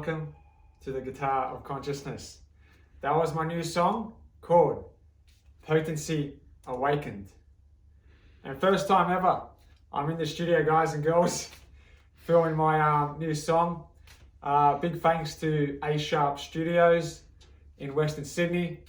Welcome to the Guitar of Consciousness. That was my new song called Potency Awakened. And first time ever, I'm in the studio, guys and girls, filming my new song. Big thanks to A Sharp Studios in Western Sydney,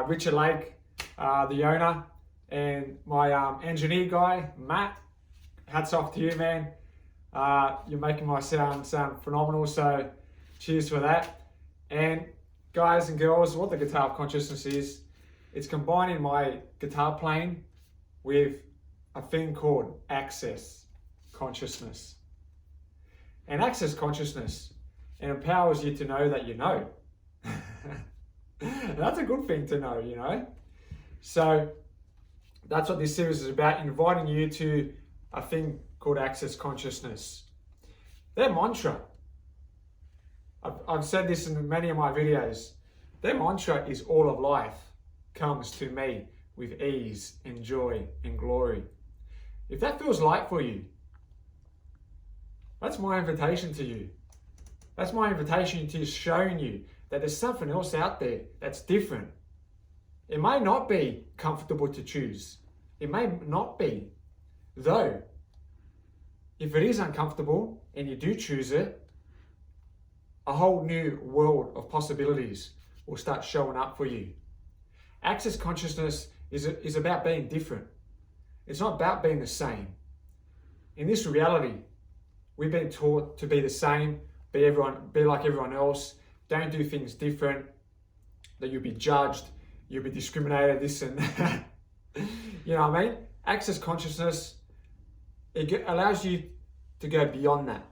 Richard Lake, the owner, and my engineer guy, Matt. Hats off to you, man. You're making my sound phenomenal, so cheers for that. And guys and girls, what the Guitar of Consciousness is, it's combining my guitar playing with a thing called Access Consciousness. And Access Consciousness, it empowers you to know that you know. That's a good thing to know, you know. So that's what this series is about, inviting you to a thing called Access Consciousness. Their mantra, I've said this in many of my videos, their mantra is all of life comes to me with ease and joy and glory. If that feels light for you, that's my invitation to you. That's my invitation to showing you that there's something else out there that's different. It may not be comfortable to choose. It may not be. Though, if it is uncomfortable and you do choose it, a whole new world of possibilities will start showing up for you. Access Consciousness is about being different. It's not about being the same. In this reality, we've been taught to be the same, be like everyone else, don't do things different, that you'll be judged, you'll be discriminated, this and that. You know what I mean? Access Consciousness, it allows you to go beyond that.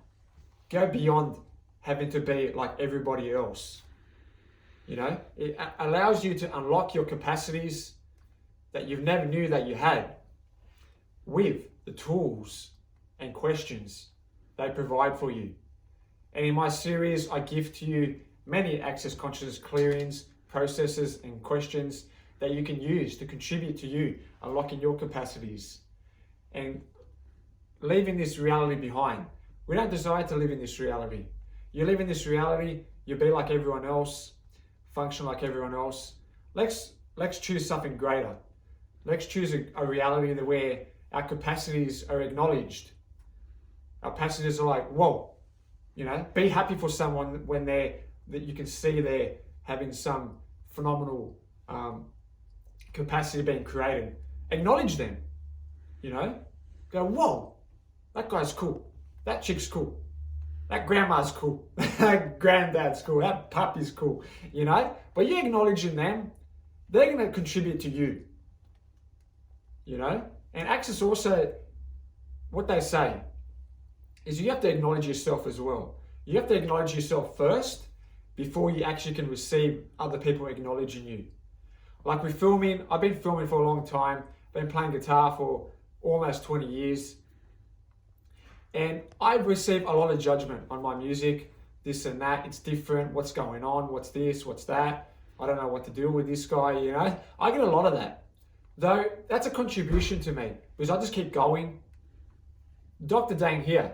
Go beyond having to be like everybody else. You know, it allows you to unlock your capacities that you've never knew that you had with the tools and questions they provide for you. And in my series, I give to you many Access Consciousness clearings, processes, and questions that you can use to contribute to you unlocking your capacities and leaving this reality behind. We don't desire to live in this reality. You live in this reality, you be like everyone else, function like everyone else. Let's choose something greater. Let's choose a reality where our capacities are acknowledged. Our capacities are like, whoa, you know, be happy for someone when that you can see they're having some phenomenal capacity being created. Acknowledge them, you know, go, whoa, that guy's cool. That chick's cool. That grandma's cool. That granddad's cool. That puppy's cool, you know, but you're acknowledging them. They're going to contribute to you, you know, and Access also, what they say is you have to acknowledge yourself as well. You have to acknowledge yourself first before you actually can receive other people acknowledging you. Like with filming, I've been filming for a long time, been playing guitar for almost 20 years. And I've received a lot of judgment on my music, this and that, it's different, what's going on, what's this, what's that, I don't know what to do with this guy, you know. I get a lot of that. Though, that's a contribution to me, because I just keep going. Dr. Dane here,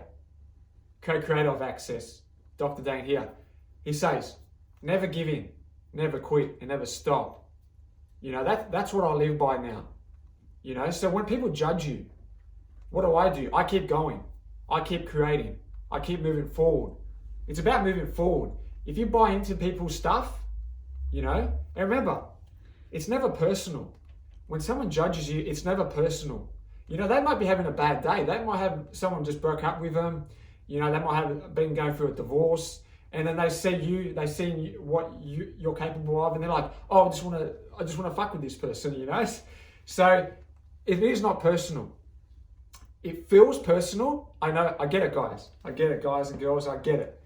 co-creator of Access, Dr. Dane here, he says, never give in, never quit, and never stop. You know, that's what I live by now. You know, so when people judge you, what do? I keep going. I keep creating. I keep moving forward. It's about moving forward. If you buy into people's stuff, you know, and remember, it's never personal. When someone judges you, it's never personal. You know, they might be having a bad day. They might have someone just broke up with them. You know, they might have been going through a divorce, and then they see what you're capable of, and they're like, oh, I just want to fuck with this person, you know. So it is not personal. It feels personal. I know, I get it, guys. I get it, guys and girls, I get it.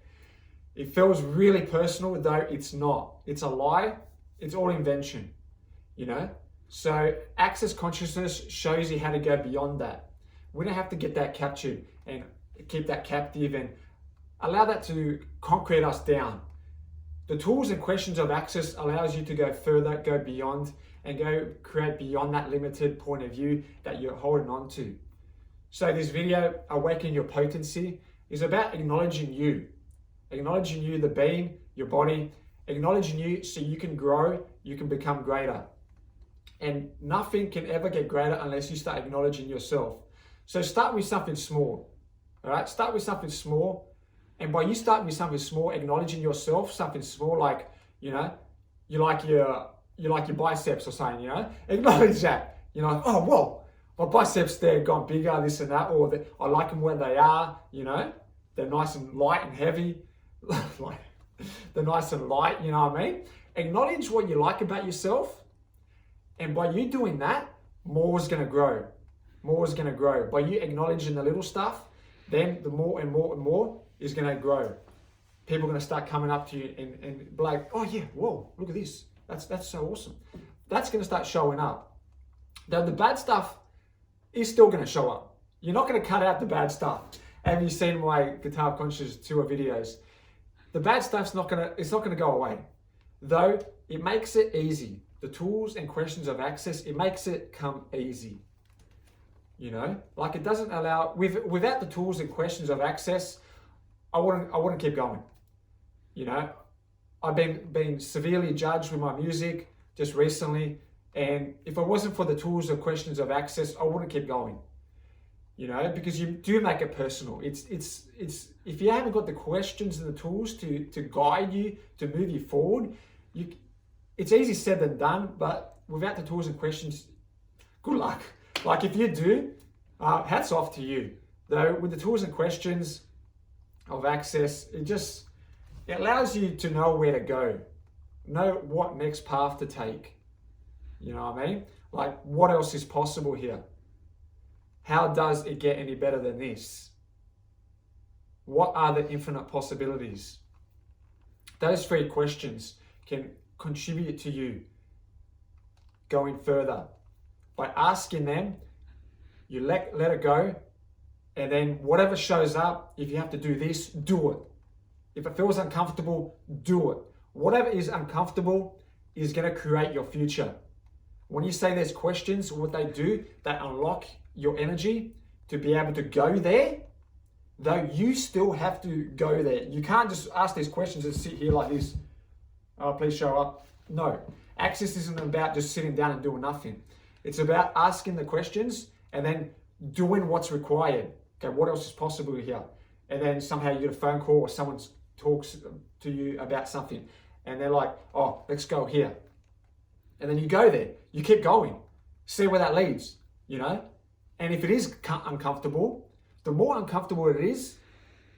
It feels really personal, though it's not. It's a lie. It's all invention, you know? So Access Consciousness shows you how to go beyond that. We don't have to get that captured and keep that captive and allow that to concrete us down. The tools and questions of Access allows you to go further, go beyond, and go create beyond that limited point of view that you're holding on to. So this video, Awaken Your Potency, is about acknowledging you, the being, your body, acknowledging you so you can grow, you can become greater. And nothing can ever get greater unless you start acknowledging yourself. So start with something small. All right, start with something small. And by you starting with something small, acknowledging yourself, something small, like, you know, you like your biceps or something, you know, acknowledge that. You know, oh, whoa, my biceps, they've gone bigger, this and that, or I like them where they are, you know, they're nice and light and heavy, like, they're nice and light, you know what I mean? Acknowledge what you like about yourself, and by you doing that, more is going to grow. More is going to grow. By you acknowledging the little stuff, then the more and more and more is going to grow. People are going to start coming up to you and be like, oh yeah, whoa, look at this. That's so awesome. That's going to start showing up. Now the bad stuff is still going to show up. You're not going to cut out the bad stuff. Have you seen my Guitar of Consciousness tour videos? The bad stuff's not going to go away. Though it makes it easy. The tools and questions of access, it makes it come easy. You know, like it doesn't allow, without the tools and questions of access, I wouldn't keep going. You know, I've been severely judged with my music just recently, and if it wasn't for the tools or questions of access, I wouldn't keep going. You know, because you do make it personal. It's if you haven't got the questions and the tools to guide you, to move you forward, it's easy said than done, but without the tools and questions, good luck. Like if you do, hats off to you. Though with the tools and questions of access, it allows you to know where to go, know what next path to take. You know what I mean? Like what else is possible here? How does it get any better than this? What are the infinite possibilities? Those three questions can contribute to you going further. By asking them, you let it go, and then whatever shows up, if you have to do this, do it. If it feels uncomfortable, do it. Whatever is uncomfortable is going to create your future. When you say there's questions, what they do, they unlock your energy to be able to go there, though you still have to go there. You can't just ask these questions and sit here like this. Oh, please show up. No, access isn't about just sitting down and doing nothing. It's about asking the questions and then doing what's required. Okay, what else is possible here? And then somehow you get a phone call or someone talks to you about something and they're like, oh, let's go here. And then you go there, you keep going, see where that leads, you know? And if it is uncomfortable, the more uncomfortable it is,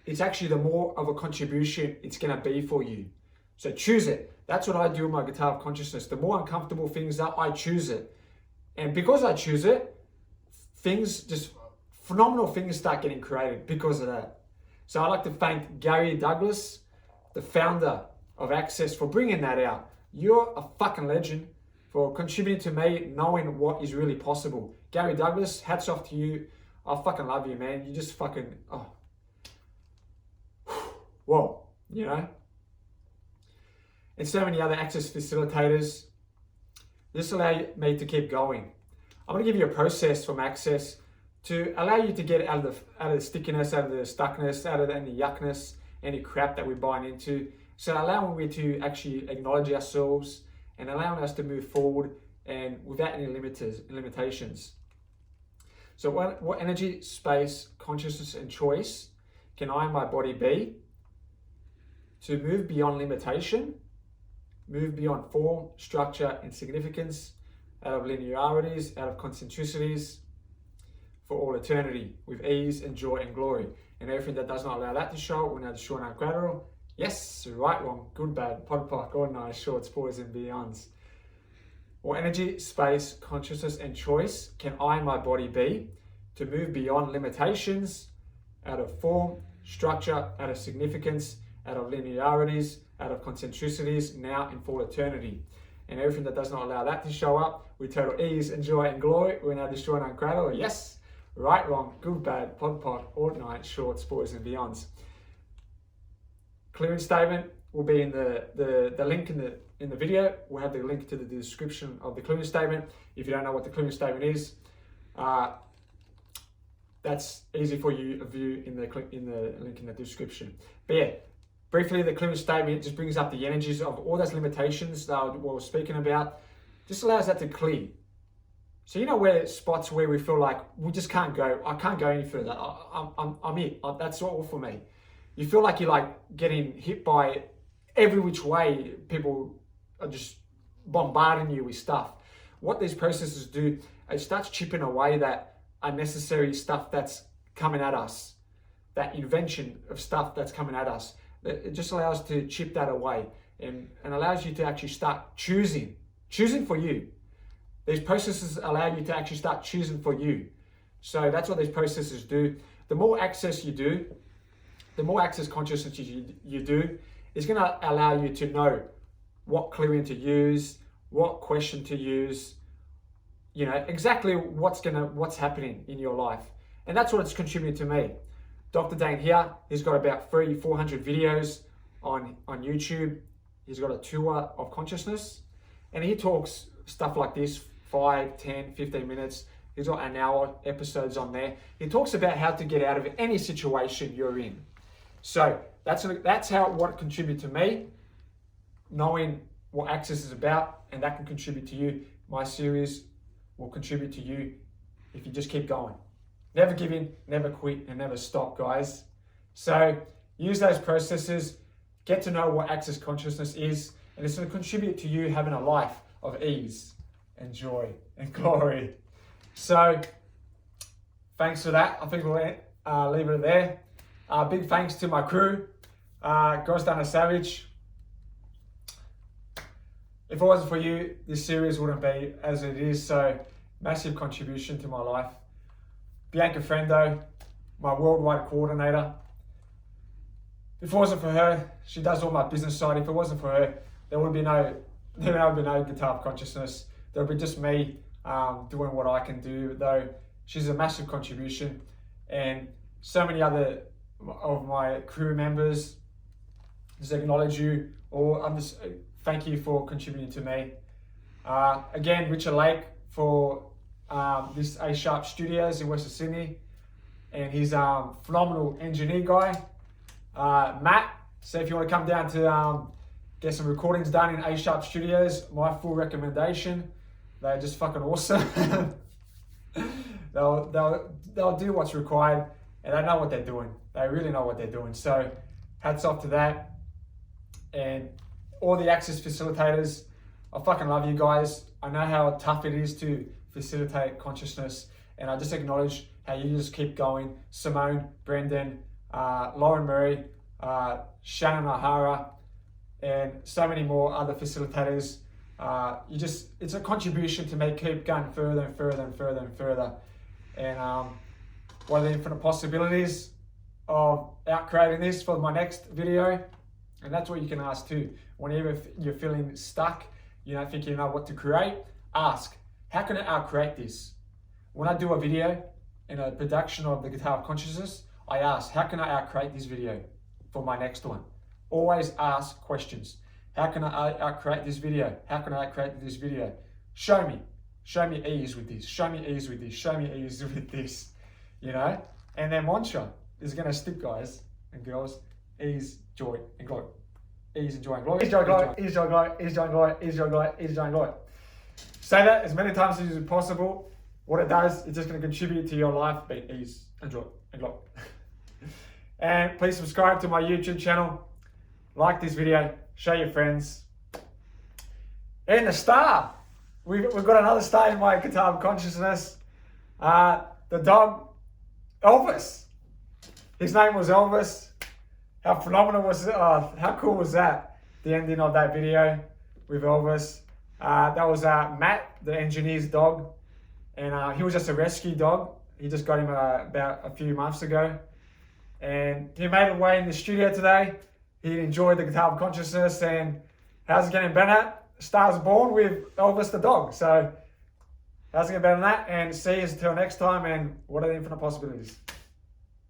it's actually the more of a contribution it's gonna be for you. So choose it. That's what I do in my Guitar of Consciousness. The more uncomfortable things are, I choose it. And because I choose it, phenomenal things start getting created because of that. So I'd like to thank Gary Douglas, the founder of Access, for bringing that out. You're a fucking legend for contributing to me knowing what is really possible. Gary Douglas, hats off to you. I fucking love you, man. You just fucking, oh. Whoa, you know? And so many other Access facilitators. This allows me to keep going. I'm gonna give you a process from Access to allow you to get out of the stickiness, out of the stuckness, out of any yuckness, any crap that we're buying into. So allowing we to actually acknowledge ourselves and allowing us to move forward and without any limitations. So what energy, space, consciousness, and choice can I and my body be to move beyond limitation, move beyond form, structure, and significance, out of linearities, out of concentricities, for all eternity, with ease and joy and glory. And everything that does not allow that to show, we're now destroying our collateral. Yes, right, wrong, good, bad, podpoc, ordinary, shorts, boys, and beyonds. Or energy, space, consciousness, and choice can I and my body be to move beyond limitations, out of form, structure, out of significance, out of linearities, out of concentricities, now and for eternity. And everything that does not allow that to show up, with total ease and joy and glory, we're now destroying our collateral. Yes, right, wrong, good, bad, podpoc, ordinary, shorts, boys, and beyonds. Clearance statement will be in the link in the video. We'll have the link to the description of the clearance statement. If you don't know what the clearance statement is, that's easy for you to view in the link in the description. But yeah, briefly, the clearance statement just brings up the energies of all those limitations that we were speaking about. Just allows that to clear. So you know where spots where we feel like we just can't go. I can't go any further. I'm it. That's all for me. You feel like you're like getting hit by every which way. People are just bombarding you with stuff. What these processes do, it starts chipping away that unnecessary stuff that's coming at us, that invention of stuff that's coming at us. It just allows to chip that away and allows you to actually start choosing for you. These processes allow you to actually start choosing for you. So that's what these processes do. The more access you do, the more access consciousness you do, is going to allow you to know what clearing to use, what question to use, you know, exactly what's happening in your life. And that's what it's contributed to me. Dr. Dane here, he's got about 300-400 videos on YouTube. He's got a tour of consciousness, and he talks stuff like this, 5, 10, 15 minutes. He's got an hour episodes on there. He talks about how to get out of any situation you're in. So that's how what contributed to me, knowing what Access is about, and that can contribute to you. My series will contribute to you if you just keep going. Never give in, never quit, and never stop, guys. So use those processes, get to know what Access Consciousness is, and it's going to contribute to you having a life of ease and joy and glory. So thanks for that. I think we'll leave it there. Big thanks to my crew, Jake Savich. If it wasn't for you, this series wouldn't be as it is. So massive contribution to my life. Bianca Frendo, my worldwide coordinator. If it wasn't for her, she does all my business side. If it wasn't for her, there would be no Guitar of Consciousness. There would be just me doing what I can do, though she's a massive contribution. And so many other of my crew members, just acknowledge you, or thank you for contributing to me. Again, Richard Lake for this A Sharp Studios in Western Sydney, and he's a phenomenal engineer guy. Matt, so if you want to come down to get some recordings done in A Sharp Studios, my full recommendation. They're just fucking awesome. They'll do what's required, and they know what they're doing. They really know what they're doing. So hats off to that. And all the Access facilitators, I fucking love you guys. I know how tough it is to facilitate consciousness, and I just acknowledge how you just keep going. Simone, Brendan, Lauren Murray, Shannon O'Hara, and so many more other facilitators. It's a contribution to me keep going further and further and further and further. And what are the infinite possibilities of creating this for my next video? And that's what you can ask too. Whenever you're feeling stuck, you don't think you know what to create, ask, how can I create this? When I do a video in a production of the Guitar of Consciousness, I ask, how can I create this video for my next one? Always ask questions. How can I create this video? How can I create this video? Show me ease with this. Show me ease with this. Show me ease with this. You know? And their mantra is going to stick, guys and girls. Ease, joy, and glory. Ease and joy and glory. Ease, joy, glory. Ease, joy, glory. Ease, joy, glory. Ease, joy, glory. Ease, joy, glory. Say that as many times as possible. What it does, it's just going to contribute to your life, be ease and joy and glory. And please subscribe to my YouTube channel. Like this video. Show your friends. And the star. We've got another star in my Guitar of Consciousness. The dog, Elvis. His name was Elvis. How phenomenal was it? How cool was that? The ending of that video with Elvis. That was Matt, the engineer's dog. And he was just a rescue dog. He just got him about a few months ago. And he made it way in the studio today. He enjoyed the Guitar of Consciousness, and how's it getting better? Stars born with Elvis the dog. So how's it getting better than that? And see you until next time, and what are the infinite possibilities?